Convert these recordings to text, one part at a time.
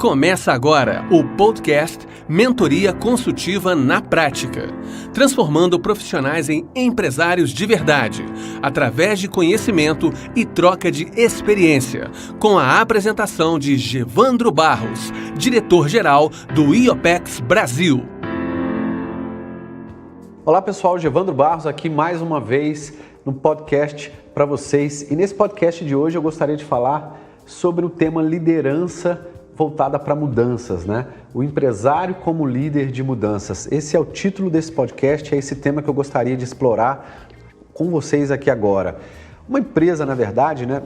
Começa agora o podcast Mentoria Consultiva na Prática, transformando profissionais em empresários de verdade, através de conhecimento e troca de experiência, com a apresentação de Gevandro Barros, diretor-geral do IOPEX Brasil. Olá pessoal, Gevandro Barros aqui mais uma vez no podcast para vocês. E nesse podcast de hoje eu gostaria de falar sobre o tema liderança voltada para mudanças, né? O empresário como líder de mudanças. Esse é o título desse podcast, é esse tema que eu gostaria de explorar com vocês aqui agora. Uma empresa, na verdade, né,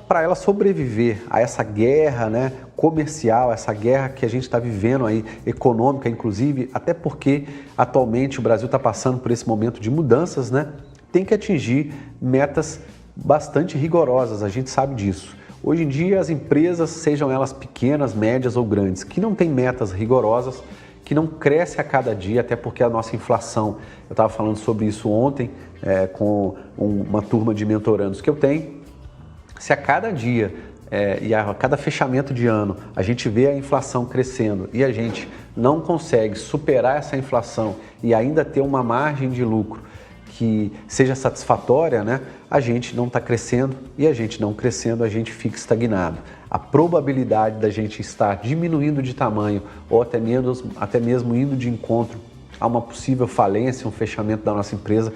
para ela sobreviver a essa guerra, né, comercial, essa guerra que a gente está vivendo aí, econômica inclusive, até porque atualmente o Brasil está passando por esse momento de mudanças, né, tem que atingir metas bastante rigorosas, a gente sabe disso. Hoje em dia as empresas, sejam elas pequenas, médias ou grandes, que não têm metas rigorosas, que não cresce a cada dia, até porque a nossa inflação, eu estava falando sobre isso ontem com uma turma de mentorandos que eu tenho, se a cada dia e a cada fechamento de ano a gente vê a inflação crescendo e a gente não consegue superar essa inflação e ainda ter uma margem de lucro que seja satisfatória, né? A gente não está crescendo e a gente não crescendo, a gente fica estagnado. A probabilidade da gente estar diminuindo de tamanho ou até mesmo indo de encontro a uma possível falência, um fechamento da nossa empresa,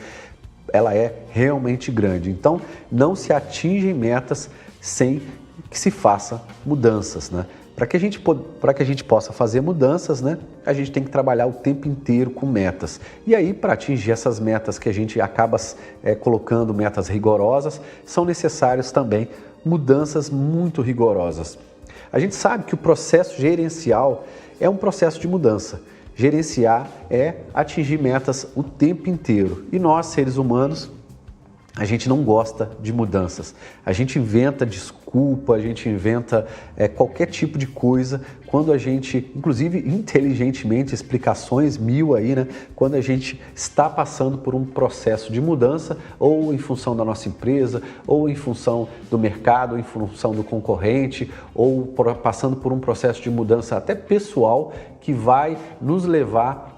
ela é realmente grande. Então, não se atingem metas sem que se faça mudanças, né? Para que a gente possa fazer mudanças, né, a gente tem que trabalhar o tempo inteiro com metas. E aí, para atingir essas metas que a gente acaba colocando metas rigorosas, são necessárias também mudanças muito rigorosas. A gente sabe que o processo gerencial é um processo de mudança. Gerenciar é atingir metas o tempo inteiro. E nós, seres humanos, a gente não gosta de mudanças. A gente inventa desculpa, a gente inventa qualquer tipo de coisa quando a gente, inclusive inteligentemente, explicações mil aí, né? Quando a gente está passando por um processo de mudança, ou em função da nossa empresa, ou em função do mercado, ou em função do concorrente, ou passando por um processo de mudança até pessoal que vai nos levar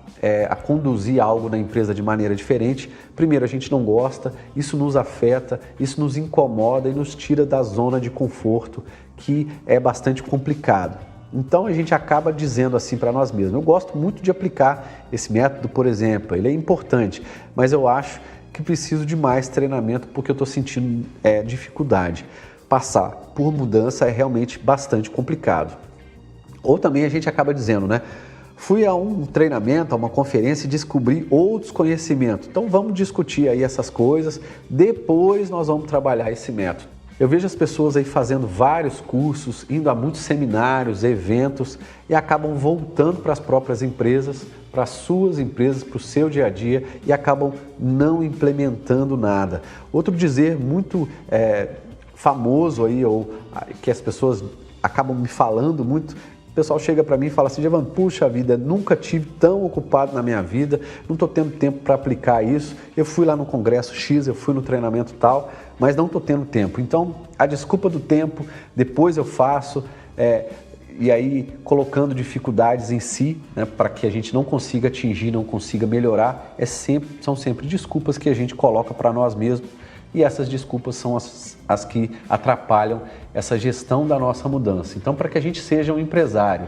a conduzir algo na empresa de maneira diferente. Primeiro, a gente não gosta, isso nos afeta, isso nos incomoda e nos tira da zona de conforto, que é bastante complicado. Então a gente acaba dizendo assim para nós mesmos: eu gosto muito de aplicar esse método, por exemplo, ele é importante, mas eu acho que preciso de mais treinamento porque eu estou sentindo dificuldade. Passar por mudança é realmente bastante complicado. Ou também a gente acaba dizendo, né? Fui a um treinamento, a uma conferência e descobri outros conhecimentos. Então vamos discutir aí essas coisas, depois nós vamos trabalhar esse método. Eu vejo as pessoas aí fazendo vários cursos, indo a muitos seminários, eventos e acabam voltando para as próprias empresas, para as suas empresas, para o seu dia a dia e acabam não implementando nada. Outro dizer muito famoso aí, ou que as pessoas acabam me falando muito, o pessoal chega para mim e fala assim: Gevandro, puxa vida, nunca tive tão ocupado na minha vida, não estou tendo tempo para aplicar isso, eu fui lá no congresso X, eu fui no treinamento tal, mas não estou tendo tempo. Então, a desculpa do tempo, depois eu faço, e aí colocando dificuldades em si, né, para que a gente não consiga atingir, não consiga melhorar, são sempre desculpas que a gente coloca para nós mesmos. E essas desculpas são as que atrapalham essa gestão da nossa mudança. Então, para que a gente seja um empresário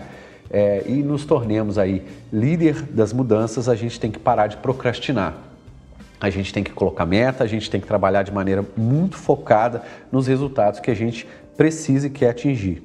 e nos tornemos aí líder das mudanças, a gente tem que parar de procrastinar. A gente tem que colocar meta, a gente tem que trabalhar de maneira muito focada nos resultados que a gente precisa e quer atingir.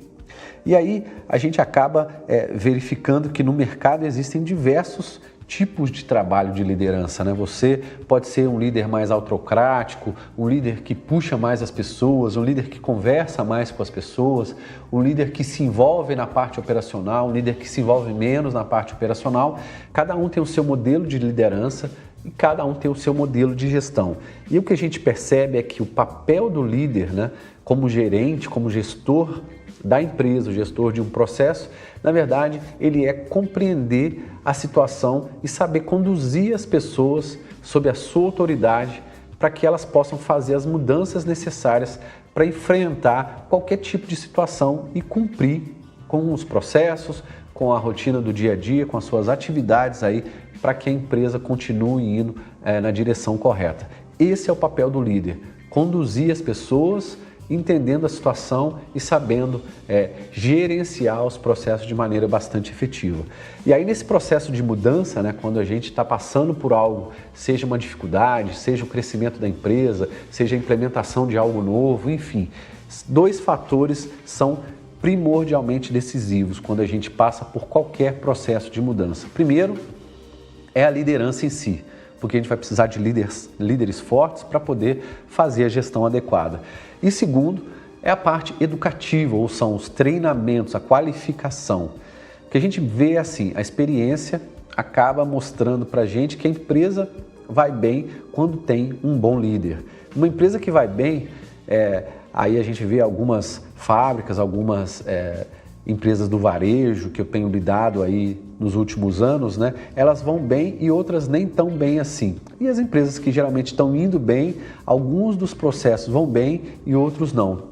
E aí a gente acaba verificando que no mercado existem diversos tipos de trabalho de liderança, né? Você pode ser um líder mais autocrático, um líder que puxa mais as pessoas, um líder que conversa mais com as pessoas, um líder que se envolve na parte operacional, um líder que se envolve menos na parte operacional. Cada um tem o seu modelo de liderança e cada um tem o seu modelo de gestão. E o que a gente percebe é que o papel do líder, né, como gerente, como gestor da empresa, o gestor de um processo, na verdade, ele é compreender a situação e saber conduzir as pessoas sob a sua autoridade para que elas possam fazer as mudanças necessárias para enfrentar qualquer tipo de situação e cumprir com os processos, com a rotina do dia a dia, com as suas atividades aí, para que a empresa continue indo na direção correta. Esse é o papel do líder, conduzir as pessoas, entendendo a situação e sabendo gerenciar os processos de maneira bastante efetiva. E aí nesse processo de mudança, né, quando a gente está passando por algo, seja uma dificuldade, seja o crescimento da empresa, seja a implementação de algo novo, enfim, 2 fatores são primordialmente decisivos quando a gente passa por qualquer processo de mudança. Primeiro é a liderança em si, porque a gente vai precisar de líderes fortes para poder fazer a gestão adequada. E segundo, é a parte educativa, ou são os treinamentos, a qualificação. O que a gente vê assim, a experiência acaba mostrando para a gente que a empresa vai bem quando tem um bom líder. Uma empresa que vai bem, aí a gente vê algumas fábricas, algumas empresas do varejo que eu tenho lidado aí nos últimos anos, né? Elas vão bem e outras nem tão bem assim. E as empresas que geralmente estão indo bem, alguns dos processos vão bem e outros não.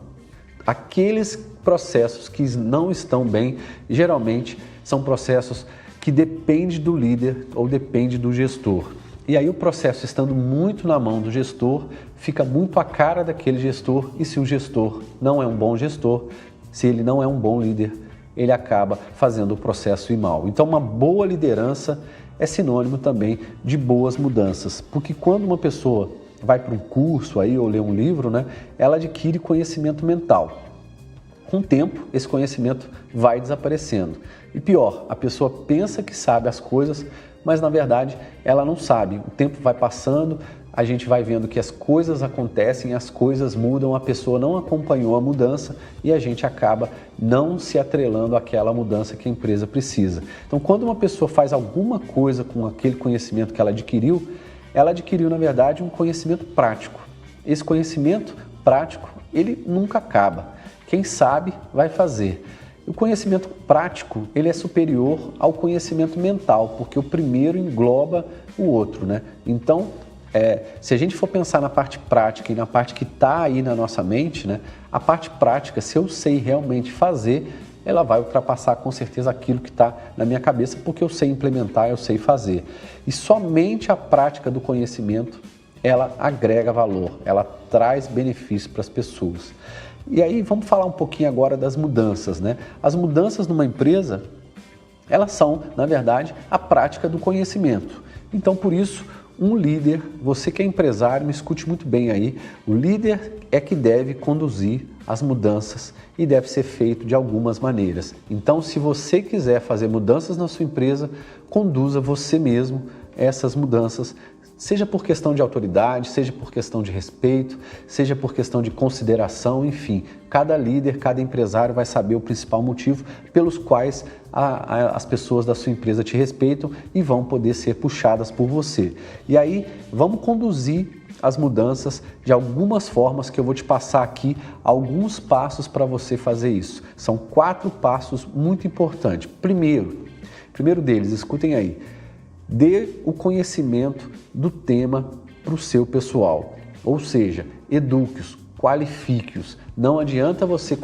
Aqueles processos que não estão bem, geralmente são processos que dependem do líder ou dependem do gestor. E aí o processo estando muito na mão do gestor, fica muito a cara daquele gestor, e se o gestor não é um bom gestor, se ele não é um bom líder, ele acaba fazendo o processo ir mal. Então uma boa liderança é sinônimo também de boas mudanças, porque quando uma pessoa vai para um curso aí ou lê um livro, né, ela adquire conhecimento mental. Com o tempo, esse conhecimento vai desaparecendo. E pior, a pessoa pensa que sabe as coisas, mas na verdade ela não sabe. O tempo vai passando, a gente vai vendo que as coisas acontecem, as coisas mudam, a pessoa não acompanhou a mudança e a gente acaba não se atrelando àquela mudança que a empresa precisa. Então, quando uma pessoa faz alguma coisa com aquele conhecimento que ela adquiriu, na verdade, um conhecimento prático. Esse conhecimento prático, ele nunca acaba. Quem sabe, vai fazer. O conhecimento prático, ele é superior ao conhecimento mental, porque o primeiro engloba o outro, né? Então, se a gente for pensar na parte prática e na parte que está aí na nossa mente, né? A parte prática, se eu sei realmente fazer, ela vai ultrapassar com certeza aquilo que está na minha cabeça, porque eu sei implementar, eu sei fazer. E somente a prática do conhecimento, ela agrega valor, ela traz benefício para as pessoas. E aí vamos falar um pouquinho agora das mudanças, né? As mudanças numa empresa, elas são, na verdade, a prática do conhecimento. Então, por isso, um líder, você que é empresário, me escute muito bem aí, o líder é que deve conduzir as mudanças e deve ser feito de algumas maneiras. Então, se você quiser fazer mudanças na sua empresa, conduza você mesmo essas mudanças, seja por questão de autoridade, seja por questão de respeito, seja por questão de consideração, enfim. Cada líder, cada empresário vai saber o principal motivo pelos quais as pessoas da sua empresa te respeitam e vão poder ser puxadas por você. E aí, vamos conduzir as mudanças de algumas formas que eu vou te passar aqui alguns passos para você fazer isso. São 4 passos muito importantes. Primeiro deles, escutem aí. Dê o conhecimento do tema para o seu pessoal, ou seja, eduque-os, qualifique-os. Não adianta você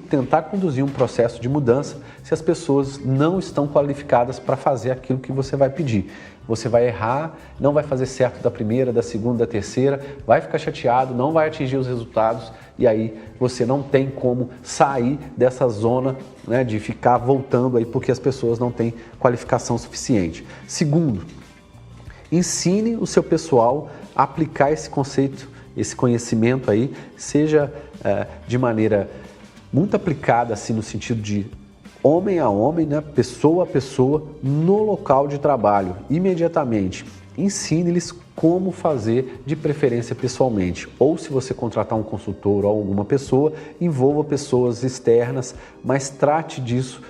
tentar conduzir um processo de mudança se as pessoas não estão qualificadas para fazer aquilo que você vai pedir. Você vai errar, não vai fazer certo da primeira, da segunda, da terceira, vai ficar chateado, não vai atingir os resultados e aí você não tem como sair dessa zona, né, de ficar voltando aí porque as pessoas não têm qualificação suficiente. Segundo, ensine o seu pessoal a aplicar esse conceito, esse conhecimento aí, seja de maneira muito aplicada, assim, no sentido de homem a homem, né? Pessoa a pessoa, no local de trabalho, imediatamente. Ensine-lhes como fazer, de preferência pessoalmente. Ou se você contratar um consultor ou alguma pessoa, envolva pessoas externas, mas trate disso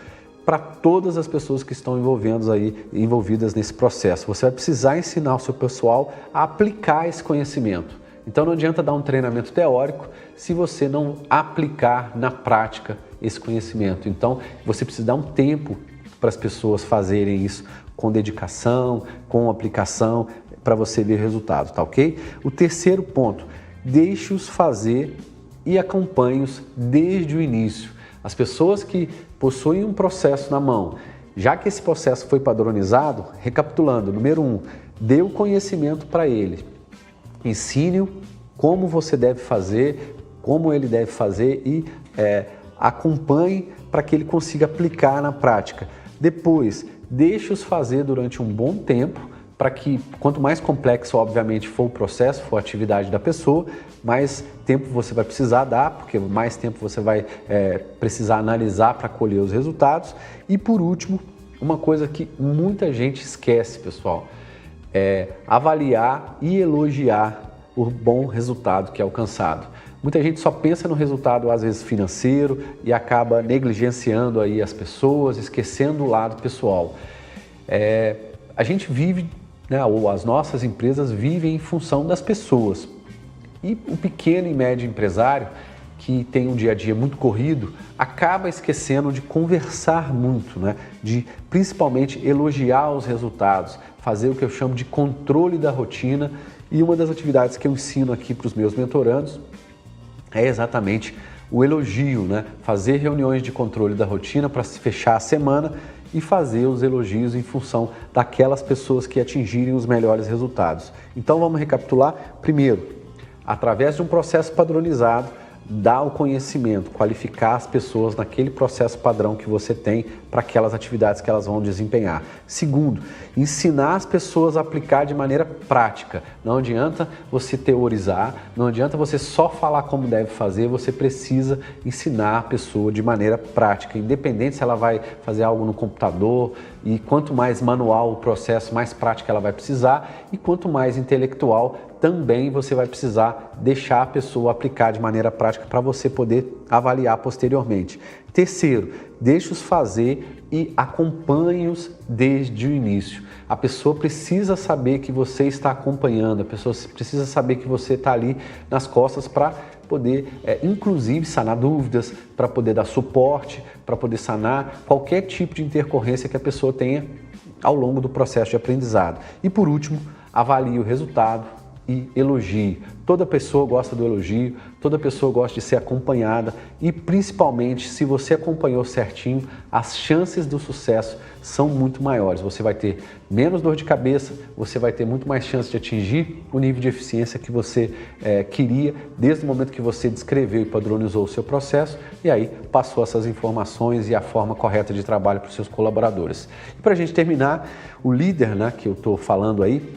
para todas as pessoas que estão envolvidas nesse processo. Você vai precisar ensinar o seu pessoal a aplicar esse conhecimento. Então não adianta dar um treinamento teórico se você não aplicar na prática esse conhecimento. Então você precisa dar um tempo para as pessoas fazerem isso com dedicação, com aplicação, para você ver resultado, tá ok? O terceiro ponto, deixe-os fazer e acompanhe-os desde o início. As pessoas que possuem um processo na mão, já que esse processo foi padronizado, recapitulando, número 1, dê o conhecimento para ele, ensine-o como você deve fazer, como ele deve fazer e acompanhe para que ele consiga aplicar na prática. Depois, deixe-os fazer durante um bom tempo, para que quanto mais complexo, obviamente, for o processo, for a atividade da pessoa, mais tempo você vai precisar dar, porque mais tempo você vai precisar analisar para colher os resultados. E por último, uma coisa que muita gente esquece, pessoal, é avaliar e elogiar o bom resultado que é alcançado. Muita gente só pensa no resultado, às vezes, financeiro e acaba negligenciando aí as pessoas, esquecendo o lado pessoal. A gente vive, ou as nossas empresas vivem em função das pessoas. E o pequeno e médio empresário, que tem um dia a dia muito corrido, acaba esquecendo de conversar muito, de principalmente elogiar os resultados, fazer o que eu chamo de controle da rotina. E uma das atividades que eu ensino aqui para os meus mentorandos é exatamente o elogio, fazer reuniões de controle da rotina para se fechar a semana e fazer os elogios em função daquelas pessoas que atingirem os melhores resultados. Então vamos recapitular. Primeiro, através de um processo padronizado, dar o conhecimento, qualificar as pessoas naquele processo padrão que você tem para aquelas atividades que elas vão desempenhar. Segundo, ensinar as pessoas a aplicar de maneira prática. Não adianta você teorizar, não adianta você só falar como deve fazer, você precisa ensinar a pessoa de maneira prática, independente se ela vai fazer algo no computador, e quanto mais manual o processo, mais prática ela vai precisar, e quanto mais intelectual, também você vai precisar deixar a pessoa aplicar de maneira prática para você poder avaliar posteriormente. Terceiro, deixe-os fazer e acompanhe-os desde o início. A pessoa precisa saber que você está acompanhando, a pessoa precisa saber que você está ali nas costas para poder, inclusive, sanar dúvidas, para poder dar suporte, para poder sanar qualquer tipo de intercorrência que a pessoa tenha ao longo do processo de aprendizado. E por último, avalie o resultado e elogie. Toda pessoa gosta do elogio, toda pessoa gosta de ser acompanhada e principalmente se você acompanhou certinho, as chances do sucesso são muito maiores. Você vai ter menos dor de cabeça, você vai ter muito mais chance de atingir o nível de eficiência que você queria desde o momento que você descreveu e padronizou o seu processo e aí passou essas informações e a forma correta de trabalho para os seus colaboradores. E para a gente terminar, o líder, que eu estou falando aí,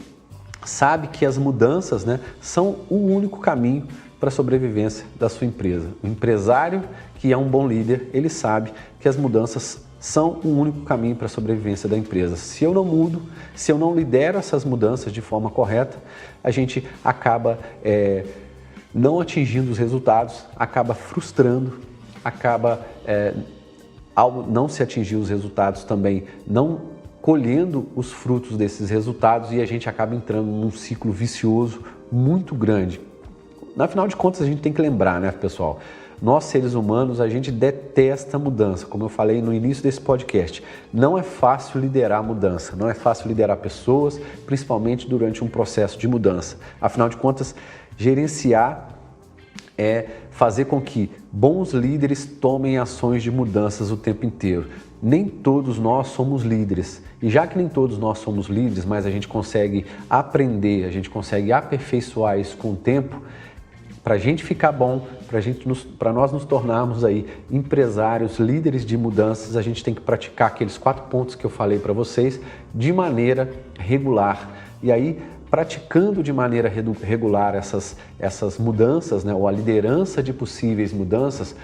sabe que as mudanças, são o único caminho para a sobrevivência da sua empresa. O empresário que é um bom líder, ele sabe que as mudanças são o único caminho para a sobrevivência da empresa. Se eu não mudo, se eu não lidero essas mudanças de forma correta, a gente acaba não atingindo os resultados, acaba frustrando, acaba, ao não se atingir os resultados também, não colhendo os frutos desses resultados e a gente acaba entrando num ciclo vicioso muito grande. Afinal de contas, a gente tem que lembrar, pessoal? Nós, seres humanos, a gente detesta mudança. Como eu falei no início desse podcast, não é fácil liderar mudança, não é fácil liderar pessoas, principalmente durante um processo de mudança. Afinal de contas, gerenciar é fazer com que bons líderes tomem ações de mudanças o tempo inteiro. Nem todos nós somos líderes. E já que nem todos nós somos líderes, mas a gente consegue aprender, a gente consegue aperfeiçoar isso com o tempo, para a gente ficar bom, para nós nos tornarmos aí empresários, líderes de mudanças, a gente tem que praticar aqueles 4 pontos que eu falei para vocês de maneira regular. E aí, praticando de maneira regular essas mudanças, ou a liderança de possíveis mudanças,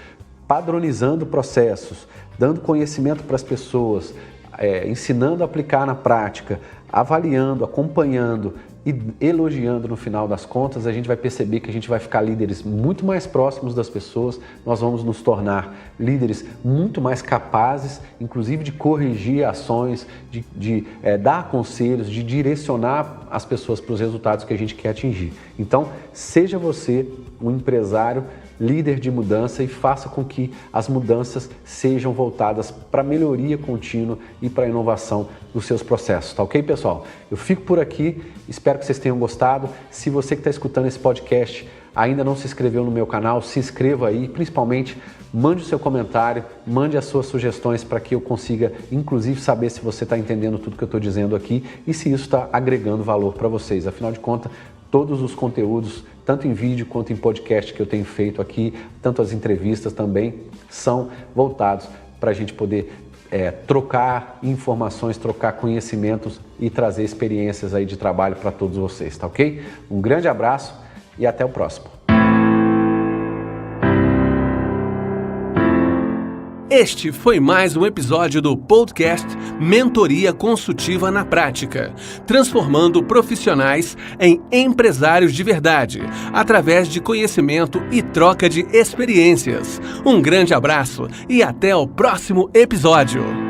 padronizando processos, dando conhecimento para as pessoas, ensinando a aplicar na prática, avaliando, acompanhando e elogiando no final das contas, a gente vai perceber que a gente vai ficar líderes muito mais próximos das pessoas, nós vamos nos tornar líderes muito mais capazes, inclusive de corrigir ações, de dar conselhos, de direcionar as pessoas para os resultados que a gente quer atingir. Então, seja você um empresário líder de mudança e faça com que as mudanças sejam voltadas para a melhoria contínua e para a inovação dos seus processos, tá ok, pessoal? Eu fico por aqui, espero que vocês tenham gostado. Se você que está escutando esse podcast ainda não se inscreveu no meu canal, se inscreva aí, principalmente mande o seu comentário, mande as suas sugestões para que eu consiga, inclusive, saber se você está entendendo tudo que eu estou dizendo aqui e se isso está agregando valor para vocês. Afinal de contas, todos os conteúdos, tanto em vídeo quanto em podcast que eu tenho feito aqui, tanto as entrevistas também, são voltados para a gente poder trocar informações, trocar conhecimentos e trazer experiências aí de trabalho para todos vocês, tá ok? Um grande abraço e até o próximo. Este foi mais um episódio do podcast Mentoria Consultiva na Prática, transformando profissionais em empresários de verdade, através de conhecimento e troca de experiências. Um grande abraço e até o próximo episódio!